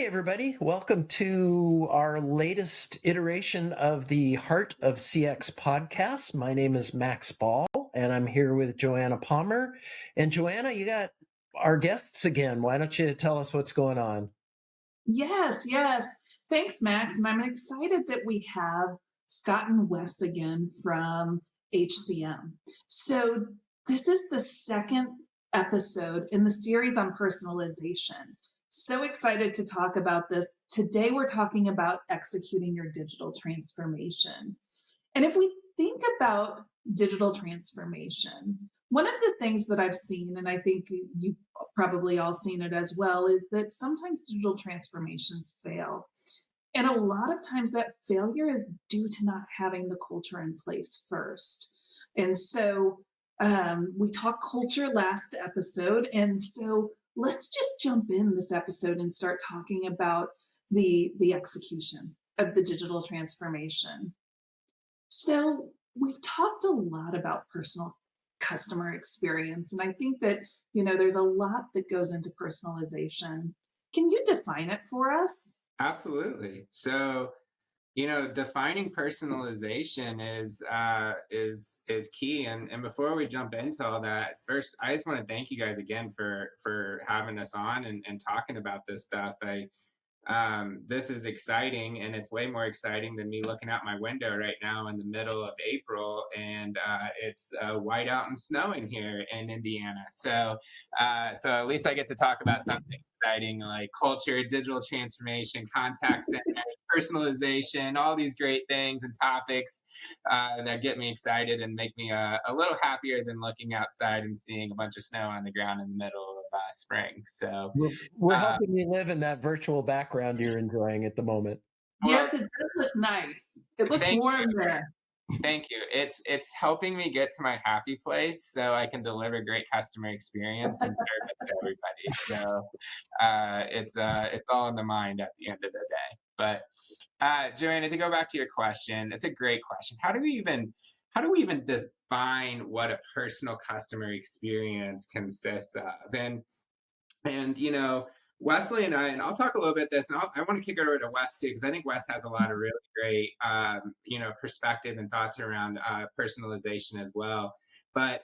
everybody. Welcome to our latest iteration of the Heart of CX podcast. My name is Max Ball, and I'm here with Joanna Palmer. And Joanna, you got our guests again. Why don't you tell us what's going on? Yes. Thanks, Max. And I'm excited that we have Scott and Wes again from HCM. So, this is the second episode in the series on personalization. So excited to talk about this. Today, we're talking about executing your digital transformation. And if we think about digital transformation, one of the things that I've seen, and I think you've probably all seen it as well, is that sometimes digital transformations fail. And a lot of times that failure is due to not having the culture in place first. And so we talked culture last episode. And so let's just jump in this episode and start talking about the execution of the digital transformation. So we've talked a lot about personal customer experience, and I think that there's a lot that goes into personalization. Can you define it for us? Absolutely. So, defining personalization is key. And before we jump into all that, first, I just want to thank you guys again for having us on and talking about this stuff. This is exciting, and it's way more exciting than me looking out my window right now in the middle of April, and it's white out and snowing here in Indiana. So at least I get to talk about something exciting like culture, digital transformation, contact center, personalization, all these great things and topics that get me excited and make me a little happier than looking outside and seeing a bunch of snow on the ground in the middle of spring. So We're helping you live in that virtual background you're enjoying at the moment. well, Yes, it does look nice. It looks thank warm there. Thank you. It's helping me get to my happy place so I can deliver great customer experience and service to everybody. So it's all in the mind at the end of the day. But Joanna, to go back to your question, it's a great question. How do we even define what a personal customer experience consists of? And Wesley and I'll talk a little bit this, and I want to kick it over to Wes too, because I think Wes has a lot of really great, perspective and thoughts around personalization as well. But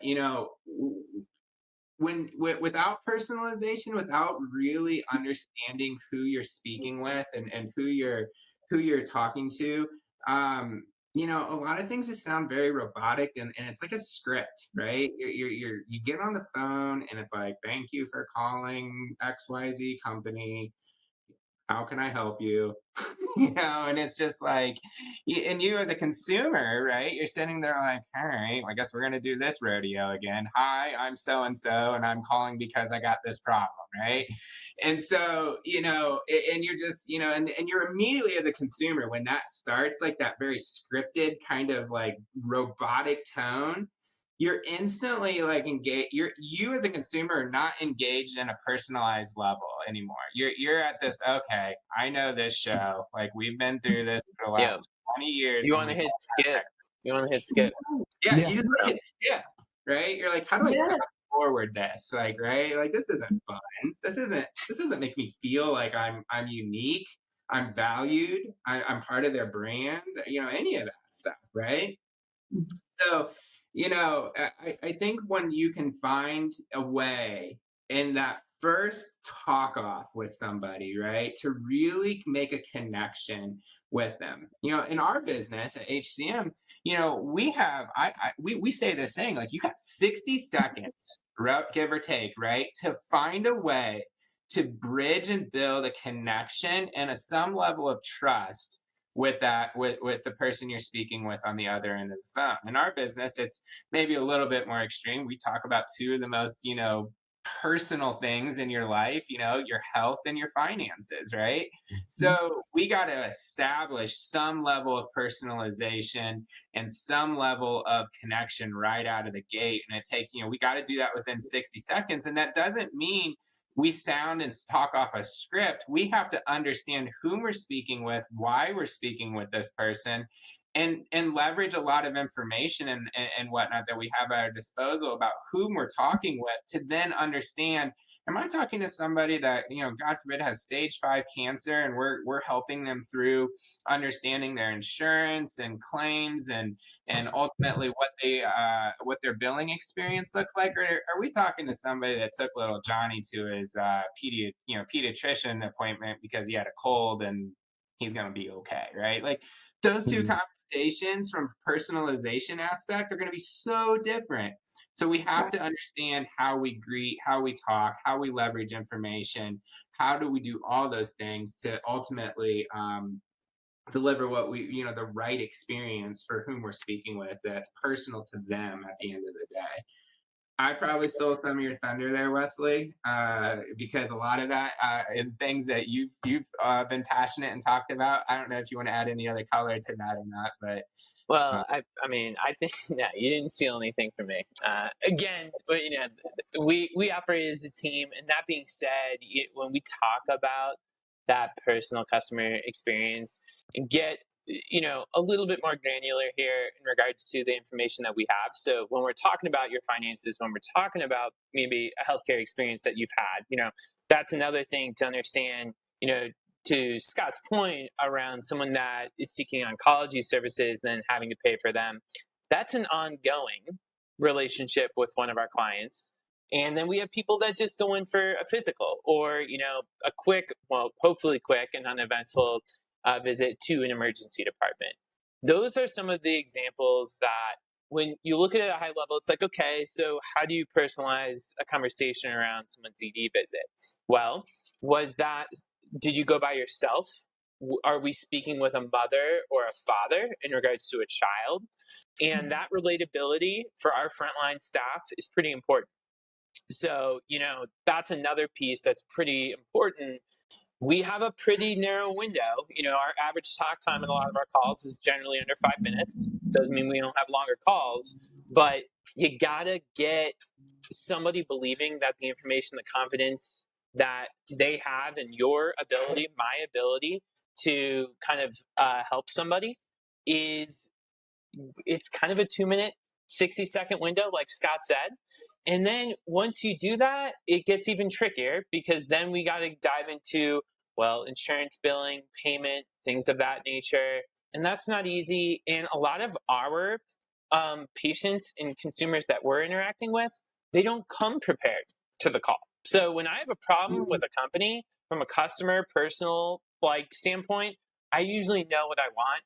without personalization, without really understanding who you're speaking with and who you're talking to, a lot of things just sound very robotic, and it's like a script, right? You get on the phone and it's like, thank you for calling XYZ company. How can I help you? And it's just like, and you as a consumer, right? You're sitting there like, all right, I guess we're going to do this rodeo again. Hi, I'm so and so, and I'm calling because I got this problem, right? And so, and you're just, and you're immediately as a consumer, when that starts, like that very scripted kind of like robotic tone, you're instantly like engaged. You as a consumer are not engaged in a personalized level anymore. You're at this, okay, I know this show, like we've been through this for the Yeah. last 20 years. You want to hit skip. You want to hit skip. Yeah, Yeah. you just want to hit skip, right? You're like, how do I Yeah. fast forward this? Like, right? Like this isn't fun. This doesn't make me feel like I'm unique, I'm valued, I'm part of their brand, any of that stuff, right? So, I think when you can find a way in that first talk off with somebody, right, to really make a connection with them. In our business at HCM, we say this saying, like, you got 60 seconds, give or take, right, to find a way to bridge and build a connection and some level of trust with the person you're speaking with on the other end of the phone. In our business, it's maybe a little bit more extreme. We talk about two of the most personal things in your life, your health and your finances, right? So we got to establish some level of personalization and some level of connection right out of the gate. And we got to do that within 60 seconds. And that doesn't mean we sound and talk off a script. We have to understand whom we're speaking with, why we're speaking with this person, and leverage a lot of information and whatnot that we have at our disposal about whom we're talking with, to then understand Am I talking to somebody that, God forbid, has stage 5 cancer, and we're helping them through understanding their insurance and claims, and ultimately what their billing experience looks like? Or are we talking to somebody that took little Johnny to his pediatrician appointment because he had a cold and he's going to be okay, right? Like, those two conversations from personalization aspect are going to be so different. So we have to understand how we greet, how we talk, how we leverage information, how do we do all those things to ultimately deliver what the right experience for whom we're speaking with, that's personal to them at the end of the day. I probably stole some of your thunder there, Wesley, because a lot of that is things that you've been passionate and talked about. I don't know if you want to add any other color to that or not, but Well, I mean, I think no, you didn't steal anything from me. Again, we operate as a team, and that being said, when we talk about that personal customer experience and get a little bit more granular here in regards to the information that we have. So when we're talking about your finances, when we're talking about maybe a healthcare experience that you've had, that's another thing to understand. To Scott's point around someone that is seeking oncology services, then having to pay for them, that's an ongoing relationship with one of our clients. And then we have people that just go in for a physical or, a quick, well, hopefully quick and uneventful visit to an emergency department. Those are some of the examples that when you look at it at a high level, it's like, okay, so how do you personalize a conversation around someone's ED visit? Well, did you go by yourself? Are we speaking with a mother or a father in regards to a child? And that relatability for our frontline staff is pretty important. So, that's another piece that's pretty important. We have a pretty narrow window. Our average talk time in a lot of our calls is generally under 5 minutes. Doesn't mean we don't have longer calls, but you gotta get somebody believing that the information, the confidence that they have in your ability, my ability to kind of help somebody it's kind of a 2-minute, 60-second window, like Scott said. And then once you do that, it gets even trickier because then we got to dive into, insurance billing, payment, things of that nature. And that's not easy. And a lot of our patients and consumers that we're interacting with, they don't come prepared to the call. So when I have a problem with a company from a customer personal standpoint, I usually know what I want.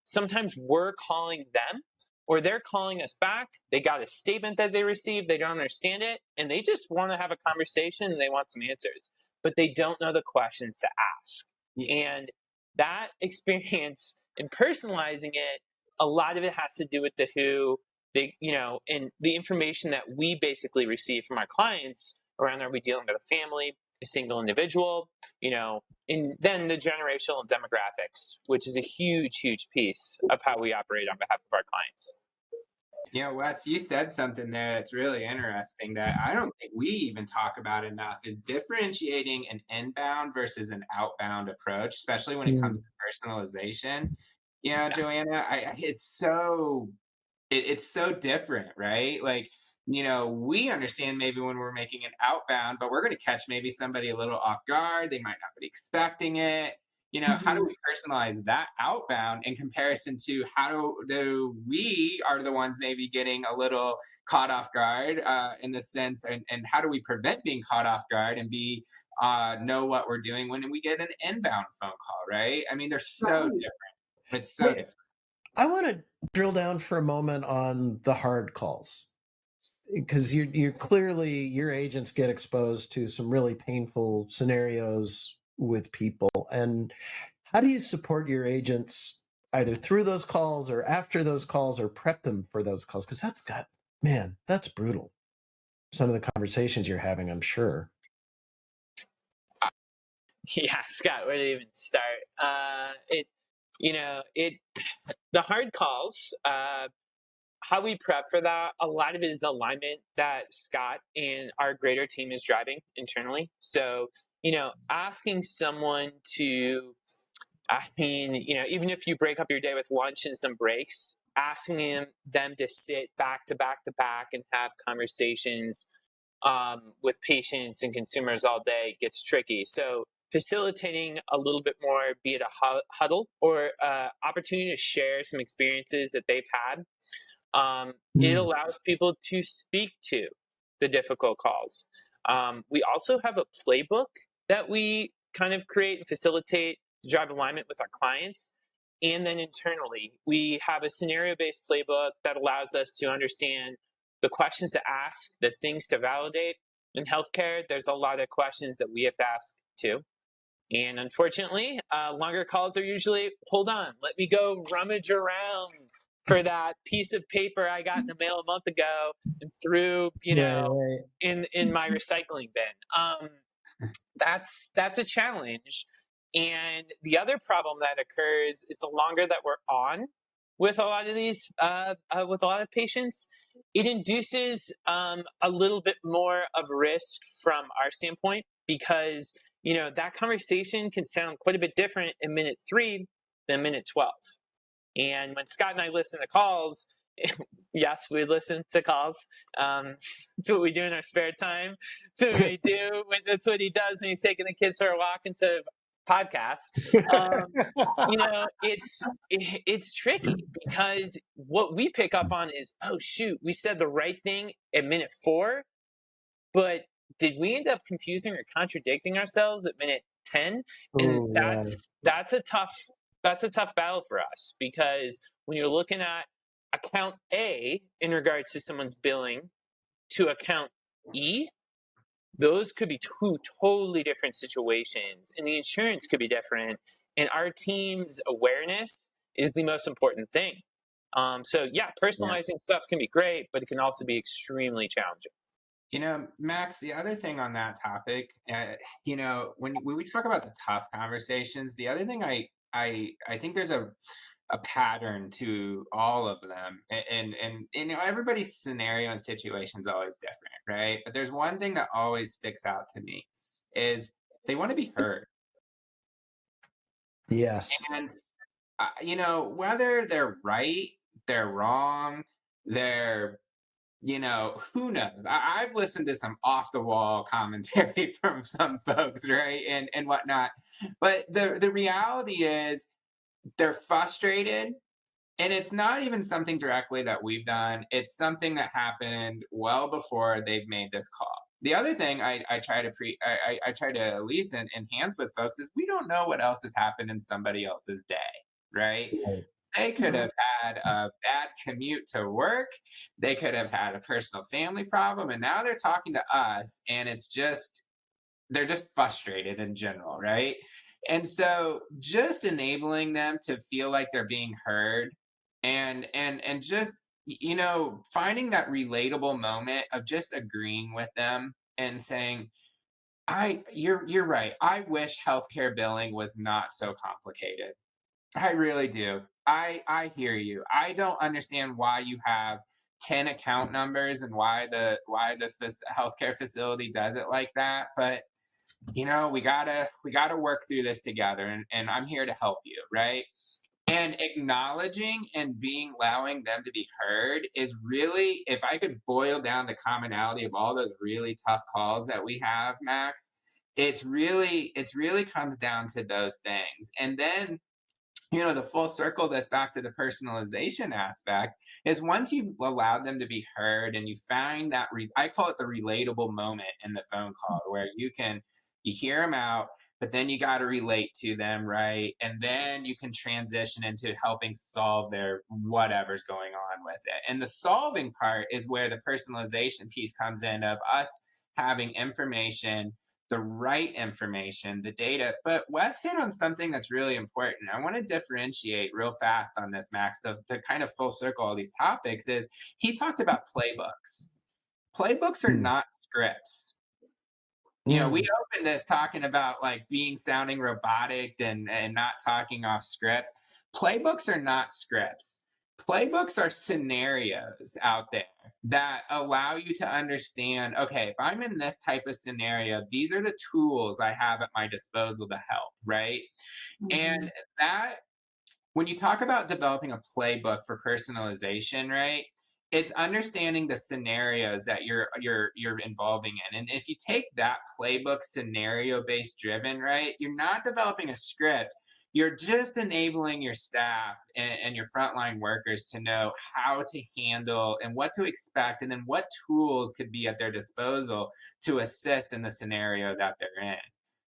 Sometimes we're calling them or they're calling us back. They got a statement that they received. They don't understand it. And they just want to have a conversation and they want some answers, but they don't know the questions to ask. And that experience in personalizing it, a lot of it has to do with the who, and the information that we basically receive from our clients around, are we dealing with a family, a single individual, and then the generational demographics, which is a huge, huge piece of how we operate on behalf of our clients. Wes, you said something there that's really interesting that I don't think we even talk about enough, is differentiating an inbound versus an outbound approach, especially when it comes to personalization. Joanna, it's so different, right? Like, we understand maybe when we're making an outbound, but we're going to catch maybe somebody a little off guard. They might not be expecting it. How do we personalize that outbound in comparison to how do we are the ones maybe getting a little caught off guard in the sense, and how do we prevent being caught off guard and know what we're doing when we get an inbound phone call, right? I mean, they're so different. It's so different. I want to drill down for a moment on the hard calls, because you're clearly, your agents get exposed to some really painful scenarios with people. And how do you support your agents either through those calls or after those calls, or prep them for those calls? Because that's brutal. Some of the conversations you're having, I'm sure. Yeah, Scott, where to even start? The hard calls, how we prep for that, a lot of it is the alignment that Scott and our greater team is driving internally. So, asking someone to, even if you break up your day with lunch and some breaks, asking them to sit back to back to back and have conversations with patients and consumers all day gets tricky. So facilitating a little bit more, be it a huddle or opportunity to share some experiences that they've had, it allows people to speak to the difficult calls. We also have a playbook that we kind of create and facilitate to drive alignment with our clients. And then internally, we have a scenario-based playbook that allows us to understand the questions to ask, the things to validate. In healthcare, there's a lot of questions that we have to ask too. And unfortunately, longer calls are usually, hold on, let me go rummage around for that piece of paper I got in the mail a month ago and threw, Right. in my recycling bin. That's a challenge. And the other problem that occurs is the longer that we're on with a lot of these, with a lot of patients, it induces a little bit more of risk from our standpoint because that conversation can sound quite a bit different in minute 3 than minute 12. And when Scott and I listen to calls, yes, we listen to calls. It's what we do in our spare time. It's what we do. That's what he does when he's taking the kids for a walk instead of podcasts. It's tricky because what we pick up on is, oh shoot, we said the right thing at minute 4, but did we end up confusing or contradicting ourselves at minute 10? And that's a tough battle for us because when you're looking at account A in regards to someone's billing to account E, those could be 2 totally different situations, and the insurance could be different. And our team's awareness is the most important thing. Personalizing stuff can be great, but it can also be extremely challenging. Max, the other thing on that topic, when we talk about the tough conversations, the other thing I think there's a pattern to all of them, and everybody's scenario and situation is always different, right? But there's one thing that always sticks out to me is they want to be heard. Yes. And whether they're right, they're wrong, they're who knows? I've listened to some off the wall commentary from some folks, right? And whatnot. But the reality is they're frustrated. And it's not even something directly that we've done. It's something that happened well before they've made this call. The other thing I try to at least enhance with folks is we don't know what else has happened in somebody else's day, right? They could have had a bad commute to work. They could have had a personal family problem. And now they're talking to us and they're just frustrated in general, right? And so just enabling them to feel like they're being heard and just, finding that relatable moment of just agreeing with them and saying, you're right. I wish healthcare billing was not so complicated. I really do. I hear you. I don't understand why you have 10 account numbers and why the healthcare facility does it like that. But we gotta work through this together, and I'm here to help you, right? And acknowledging and allowing them to be heard is really, if I could boil down the commonality of all those really tough calls that we have, Max, it's really comes down to those things. And then the full circle that's back to the personalization aspect is once you've allowed them to be heard and you find that I call it the relatable moment in the phone call where you hear them out, but then you got to relate to them, right? And then you can transition into helping solve their whatever's going on with it. And the solving part is where the personalization piece comes in of us having information, the right information, the data. But Wes hit on something that's really important. I want to differentiate real fast on this, Max, to kind of full circle all these topics is he talked about playbooks. Playbooks are not scripts. We opened this talking about like sounding robotic and not talking off scripts. Playbooks are not scripts. Playbooks are scenarios out there that allow you to understand, okay, if I'm in this type of scenario, these are the tools I have at my disposal to help, right? And that, when you talk about developing a playbook for personalization, right, it's understanding the scenarios that you're involving in. And if you take that playbook scenario based driven, right, you're not developing a script. You're just enabling your staff and your frontline workers to know how to handle and what to expect, and then what tools could be at their disposal to assist in the scenario that they're in.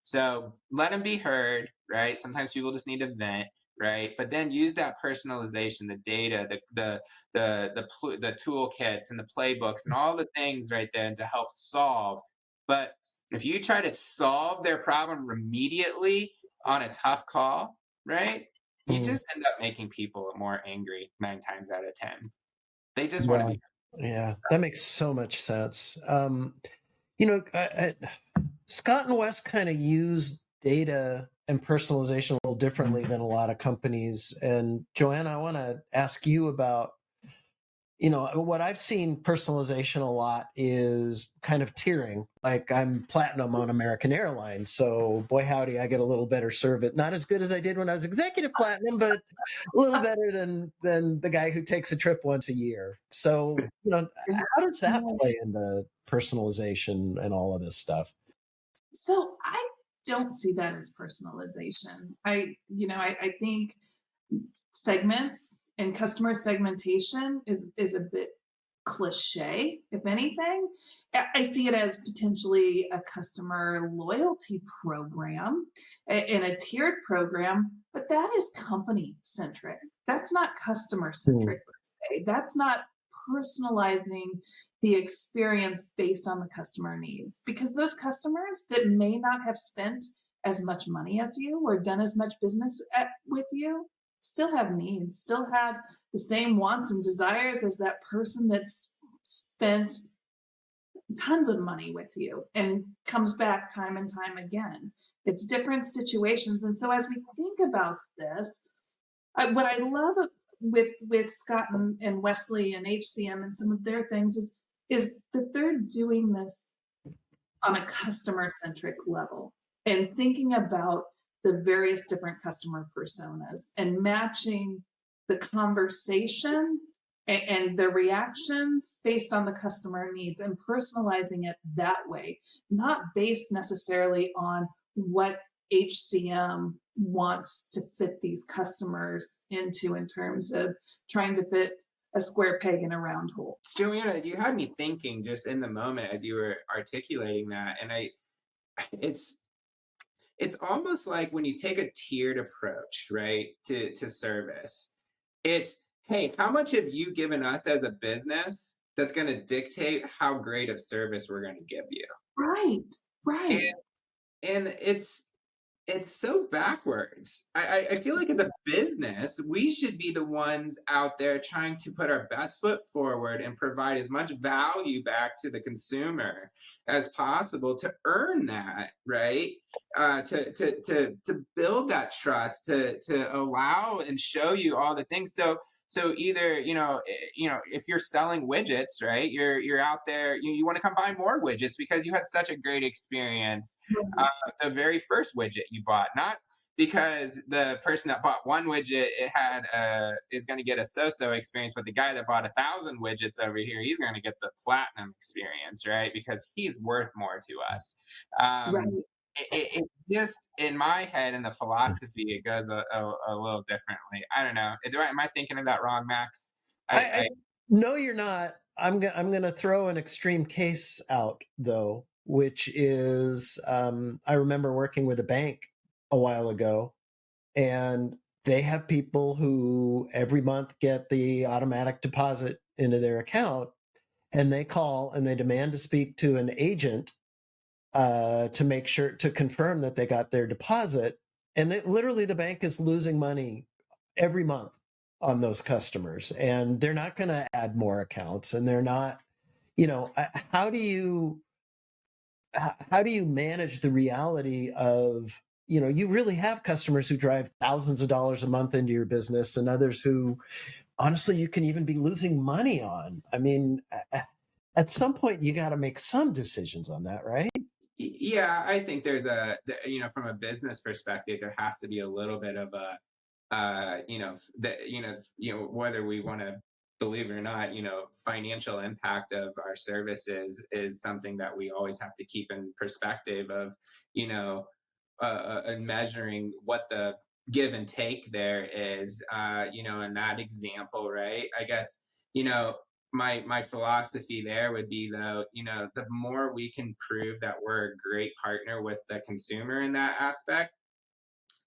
So let them be heard, right? Sometimes people just need to vent, right? But then use that personalization, the data, the toolkits and the playbooks and all the things right there to help solve. But if you try to solve their problem immediately on a tough call, right, you Mm. just end up making people more angry 9 times out of 10. They just want to Yeah. be. Yeah, that makes so much sense. You know, Scott and Wes kind of use data and personalization a little differently than a lot of companies. And Joanna, I want to ask you about, you know, what I've seen personalization a lot is kind of tiering. Like I'm platinum on American Airlines, so boy howdy, I get a little better service. Not as good as I did when I was executive platinum, but a little better than the guy who takes a trip once a year. So, you know, how does that play into personalization and all of this stuff? So I don't see that as personalization. I think segments and customer segmentation is a bit cliche, if anything. I see it as potentially a customer loyalty program and a tiered program, but that is company centric. That's not customer Hmm. centric per se. That's not personalizing the experience based on the customer needs, because those customers that may not have spent as much money as you or done as much business with you still have needs, still have the same wants and desires as that person that's spent tons of money with you and comes back time and time again. It's different situations. And so as we think about this, what I love with Scott and Wesley and HCM and some of their things is that they're doing this on a customer centric level and thinking about the various different customer personas and matching the conversation and the reactions based on the customer needs and personalizing it that way, not based necessarily on what HCM wants to fit these customers into in terms of trying to fit a square peg in a round hole. Joanna, you had me thinking just in the moment as you were articulating that, and it's it's almost like when you take a tiered approach, right, to service. It's, hey, how much have you given us as a business that's going to dictate how great of service we're going to give you? Right, And right. it's so backwards. I feel like as a business, we should be the ones out there trying to put our best foot forward and provide as much value back to the consumer as possible to earn that, right? To build that trust, to allow and show you all the things. So either if you're selling widgets, right, you're out there, you want to come buy more widgets because you had such a great experience the very first widget you bought, not because the person that bought one widget is going to get a so-so experience, but the guy that bought 1,000 widgets over here, he's going to get the platinum experience, right? Because he's worth more to us. Um, Right. it just in my head and the philosophy, it goes a little differently. I don't know. Am I thinking of that wrong, Max? I no, you're not. I'm going to throw an extreme case out though, which is I remember working with a bank a while ago, and they have people who every month get the automatic deposit into their account, and they call and they demand to speak to an agent to make sure to confirm that they got their deposit, and literally the bank is losing money every month on those customers, and they're not going to add more accounts, and they're not, you know, how do you how do you manage the reality of, you know, you really have customers who drive thousands of dollars a month into your business, and others who honestly you can even be losing money on. I mean, at some point you got to make some decisions on that, right? Yeah, I think from a business perspective, there has to be a little bit of a, whether we want to believe it or not, financial impact of our services is something that we always have to keep in perspective of, and measuring what the give and take there is, in that example, right? I guess, my philosophy there would be, though, the more we can prove that we're a great partner with the consumer in that aspect,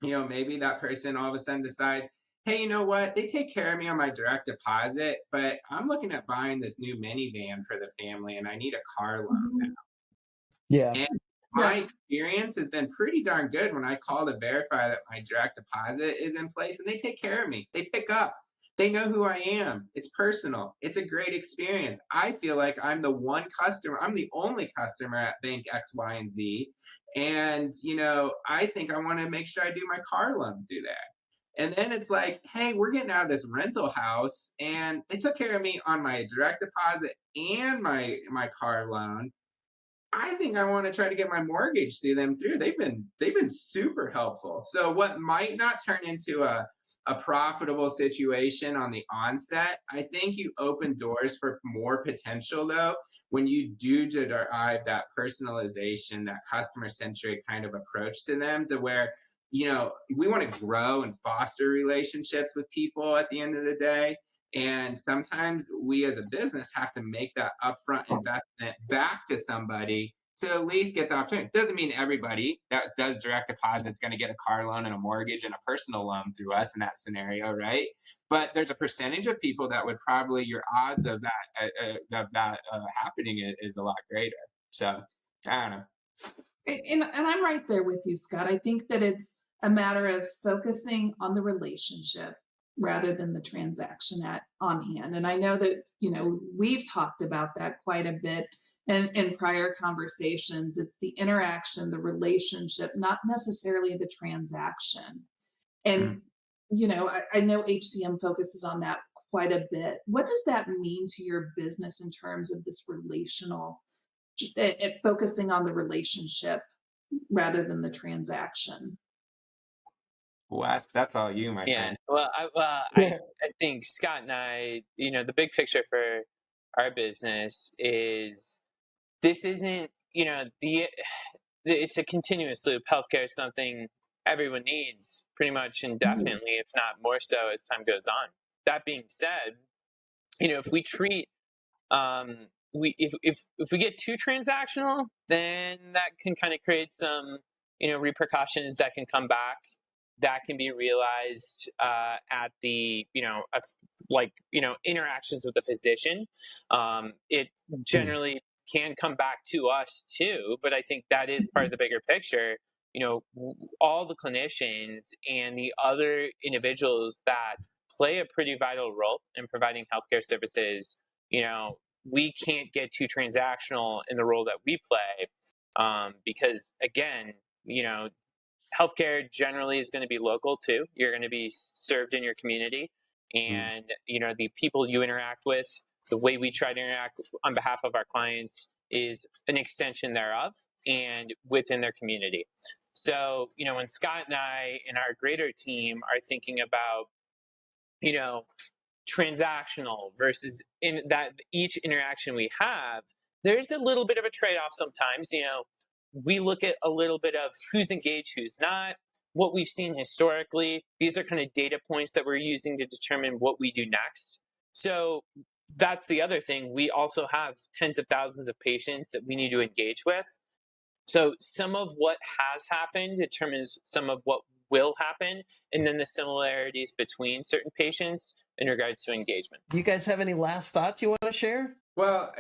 maybe that person all of a sudden decides, hey, you know what? They take care of me on my direct deposit, but I'm looking at buying this new minivan for the family and I need a car loan. Mhm. Yeah. And Yeah. my experience has been pretty darn good when I call to verify that my direct deposit is in place, and they take care of me. They pick up. They know who I am. It's personal. It's a great experience. I feel like I'm the one customer. I'm the only customer at Bank X, Y, and Z. And, I think I want to make sure I do my car loan through there. And then it's like, hey, we're getting out of this rental house, and they took care of me on my direct deposit and my car loan. I think I want to try to get my mortgage through them through. They've been super helpful. So what might not turn into a profitable situation on the onset, I think you open doors for more potential, though, when you do derive that personalization, that customer centric kind of approach to them, to where, we want to grow and foster relationships with people at the end of the day. And sometimes we as a business have to make that upfront investment back to somebody to at least get the opportunity. It doesn't mean everybody that does direct deposit is going to get a car loan and a mortgage and a personal loan through us in that scenario, right? But there's a percentage of people that would probably, your odds of that happening is a lot greater. So I don't know. And I'm right there with you, Scott. I think that it's a matter of focusing on the relationship rather than the transaction on hand. And I know that, we've talked about that quite a bit in prior conversations. It's the interaction, the relationship, not necessarily the transaction. Mm. And, I know HCM focuses on that quite a bit. What does that mean to your business in terms of this relational, focusing on the relationship rather than the transaction? Well, that's all you, my Yeah. friend. I think Scott and I, the big picture for our business is this isn't, it's a continuous loop. Healthcare is something everyone needs pretty much indefinitely, if not more so as time goes on. That being said, if we treat, if we get too transactional, then that can kind of create some, repercussions that can come back, that can be realized at the, interactions with the physician. It generally can come back to us too, but I think that is part of the bigger picture. All the clinicians and the other individuals that play a pretty vital role in providing healthcare services, we can't get too transactional in the role that we play, because again, healthcare generally is going to be local too. You're going to be served in your community, and the people you interact with, the way we try to interact on behalf of our clients is an extension thereof and within their community. So, when Scott and I and our greater team are thinking about, transactional versus in that each interaction we have, there's a little bit of a trade-off sometimes. We look at a little bit of who's engaged, who's not, what we've seen historically. These are kind of data points that we're using to determine what we do next. So that's the other thing. We also have tens of thousands of patients that we need to engage with. So some of what has happened determines some of what will happen, and then the similarities between certain patients in regards to engagement. Do you guys have any last thoughts you want to share? Well,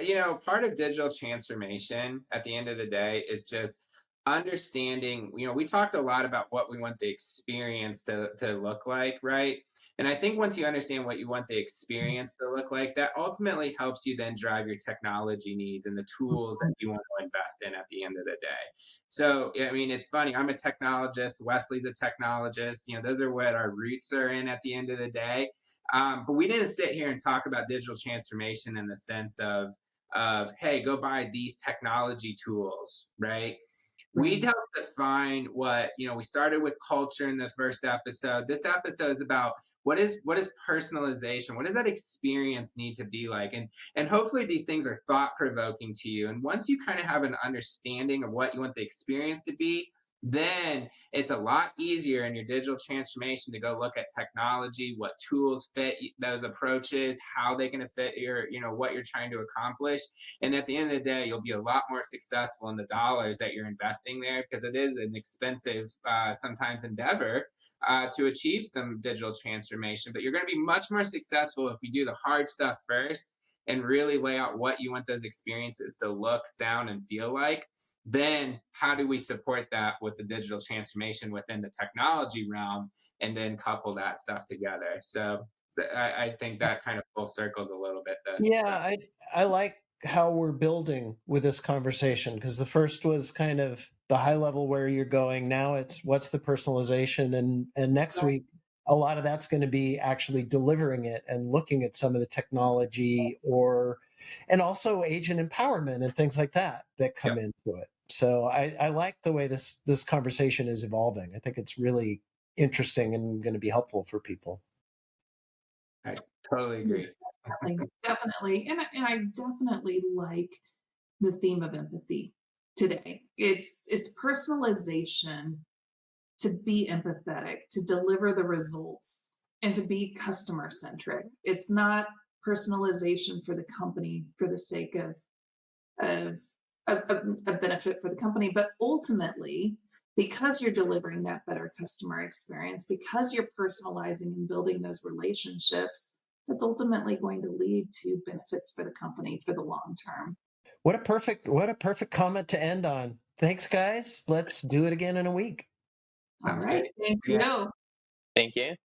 part of digital transformation at the end of the day is just understanding, we talked a lot about what we want the experience to look like, right? And I think once you understand what you want the experience to look like, that ultimately helps you then drive your technology needs and the tools that you want to invest in at the end of the day. So, I mean, it's funny. I'm a technologist. Wesley's a technologist. Those are what our roots are in at the end of the day. But we didn't sit here and talk about digital transformation in the sense of hey, go buy these technology tools, right? We helped define what, we started with culture in the first episode. This episode is about what is personalization? What does that experience need to be like? And hopefully these things are thought provoking to you. And once you kind of have an understanding of what you want the experience to be, then it's a lot easier in your digital transformation to go look at technology, what tools fit those approaches, how they can fit your, what you're trying to accomplish. And at the end of the day, you'll be a lot more successful in the dollars that you're investing there, because it is an expensive, sometimes endeavor to achieve some digital transformation. But you're going to be much more successful if you do the hard stuff first and really lay out what you want those experiences to look, sound, and feel like. Then how do we support that with the digital transformation within the technology realm, and then couple that stuff together? So I think that kind of full circles a little bit this. Yeah, I like how we're building with this conversation, because the first was kind of the high level where you're going. Now it's what's the personalization, and next week a lot of that's going to be actually delivering it and looking at some of the technology, and also agent empowerment and things like that come into it. So I like the way this conversation is evolving. I think it's really interesting and going to be helpful for people. I totally agree. Definitely. And I definitely like the theme of empathy today. It's personalization to be empathetic, to deliver the results, and to be customer centric. It's not personalization for the company for the sake of a benefit for the company, but ultimately, because you're delivering that better customer experience, because you're personalizing and building those relationships, that's ultimately going to lead to benefits for the company for the long term. What a perfect comment to end on. Thanks, guys. Let's do it again in a week. All right. Thank you. Thank you.